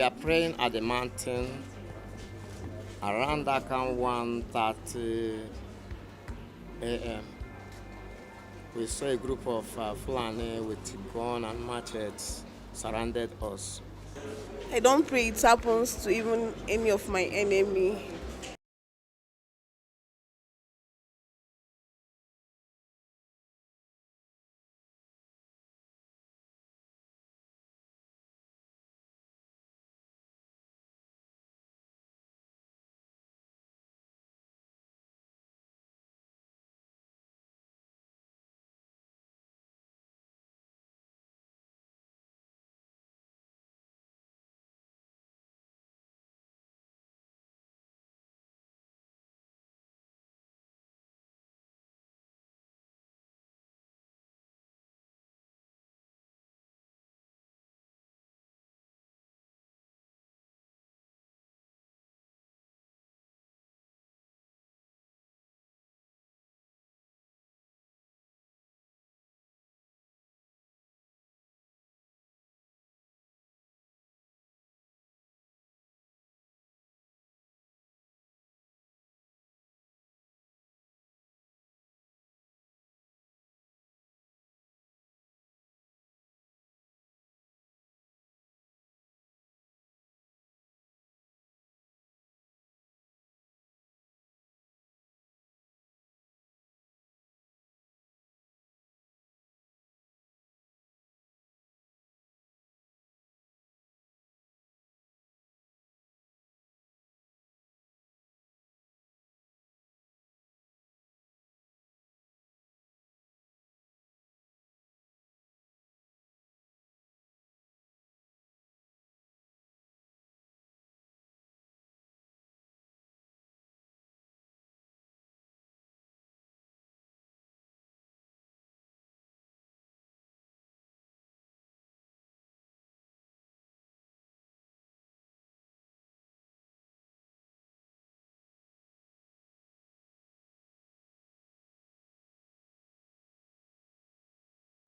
We are praying at the mountain around that kind 1:30 a.m. We saw a group of fulani with gun and machetes surrounded us. I don't pray it happens to even any of my enemy.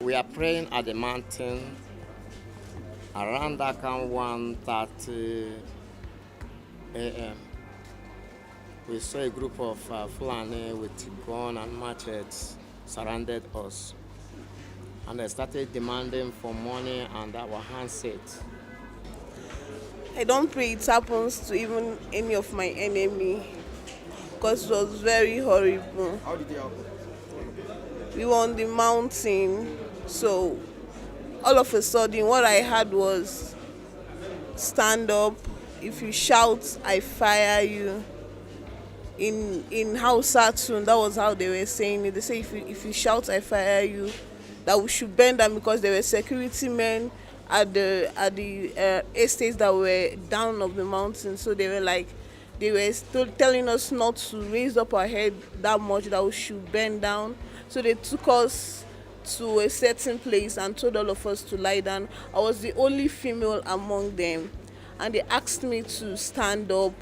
We are praying at the mountain around that kind 1:30 a.m. We saw a group of fulani with gun and machetes surrounded us. And they started demanding for money and our handset. I don't pray it happens to even any of my enemy because it was very horrible. How did it happen? We were on the mountain, so all of a sudden what I had was stand up. If you shout, I fire you. In Hausa too, that was how they were saying it. They say if you shout, I fire you, that we should bend them because there were security men at the estates that were down of the mountain. So they were like, they were still telling us not to raise up our head that much, that we should bend down. So they took us to a certain place and told all of us to lie down. I was the only female among them, and they asked me to stand up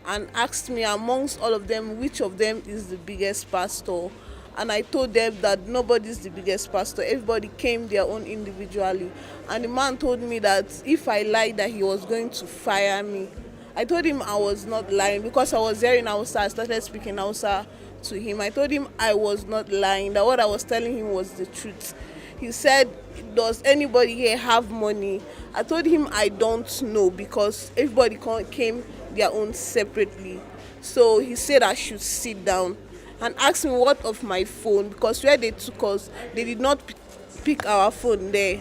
and asked me amongst all of them which of them is the biggest pastor. And I told them that nobody's the biggest pastor. Everybody came their own individually. And the man told me that if I lied, that he was going to fire me. I told him I was not lying because I was there in Hausa. I started speaking Hausa to him. I told him I was not lying, that what I was telling him was the truth. He said, does anybody here have money? I told him I don't know because everybody came their own separately. So he said I should sit down and asked me what of my phone, because where they took us, they did not pick our phone there.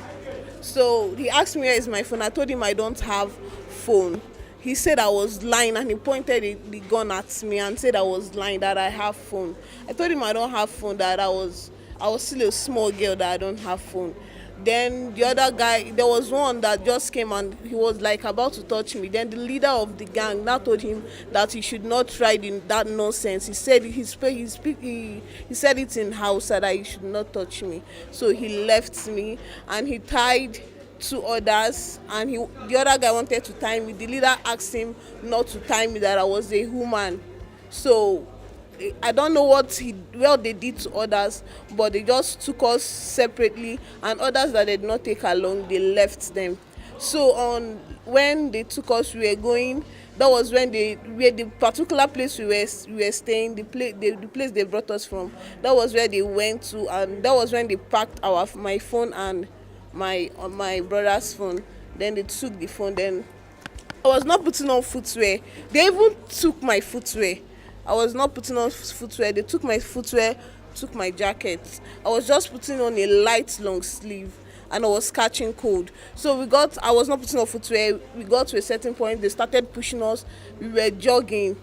So he asked me where is my phone. I told him I don't have phone. He said I was lying, and he pointed the gun at me and said I was lying, that I have phone. I told him I don't have phone, that I was still a small girl, that I don't have phone. Then the other guy, there was one that just came and he was like about to touch me. Then the leader of the gang now told him that he should not try that nonsense. He said he said it in Hausa that he should not touch me. So he left me and he tied two others, and the other guy wanted to tie me. The leader asked him not to tie me, that I was a woman. So I don't know what they did to others, but they just took us separately, and others that they did not take along, they left them. So on when they took us, we were going. That was when where the particular place we were staying, the place they brought us from. That was where they went to, and that was when they packed my phone and my brother's phone. Then they took the phone. Then I was not putting on footwear. They even took my footwear. I was not putting on footwear. They took my footwear, took my jacket. I was just putting on a light long sleeve and I was catching cold. So I was not putting on footwear. We got to a certain point. They started pushing us. We were jogging.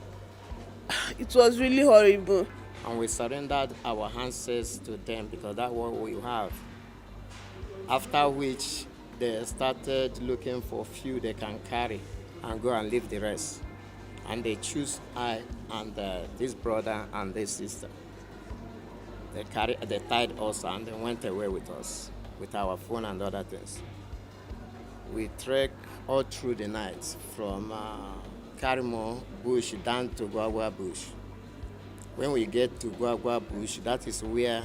It was really horrible. And we surrendered our handsets to them because that's what we have. After which, they started looking for few they can carry and go and leave the rest. And they choose I and this brother and this sister. They tied us and they went away with us, with our phone and other things. We trekked all through the night from Karimo bush down to Guagua bush. When we get to Guagua bush, that is where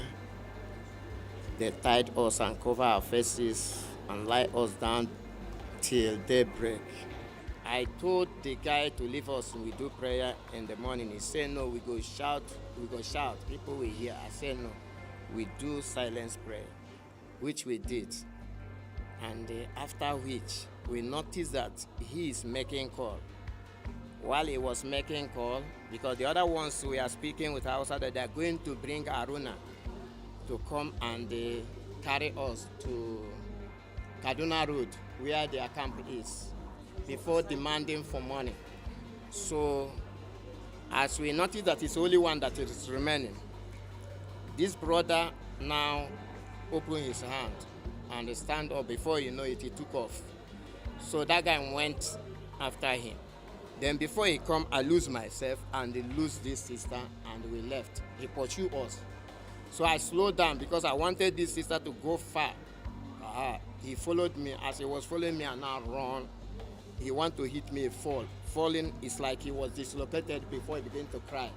they tied us and covered our faces and lie us down till daybreak. I told the guy to leave us and we do prayer in the morning. He said no, we go shout, people will hear. I said no, we do silence prayer, which we did. And after which, we noticed that he is making call. While he was making call, because the other ones we are speaking with outside, they are going to bring Aruna to come and carry us to Kaduna Road, where their camp is, before demanding for money. So, as we noticed that it's only one that is remaining, this brother now opened his hand and stand up. Before you know it, he took off. So that guy went after him. Then before he come, I lose myself and they lose this sister and we left. He pursued us. So I slowed down because I wanted this sister to go far. He followed me. As he was following me and now run, he wanted to hit me, fall. Falling is like he was dislocated before he began to cry.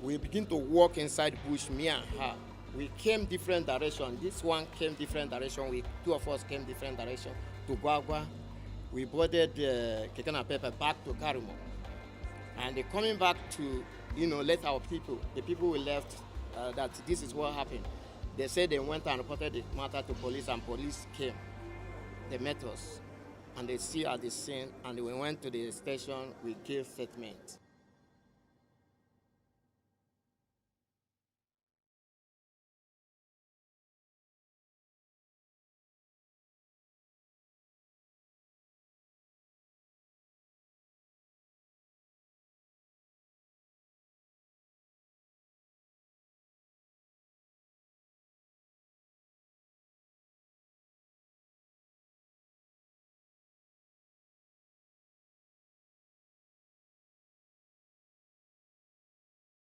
We begin to walk inside bush, me and her. We came different direction. This one came different direction. Two of us came different direction to Guagua. We boarded kidnappers back to Karimo. And they coming back to, let our people, the people we left, that this is what happened. They said they went and reported the matter to police and police came. They met us and they see at the scene and we went to the station, we gave statement.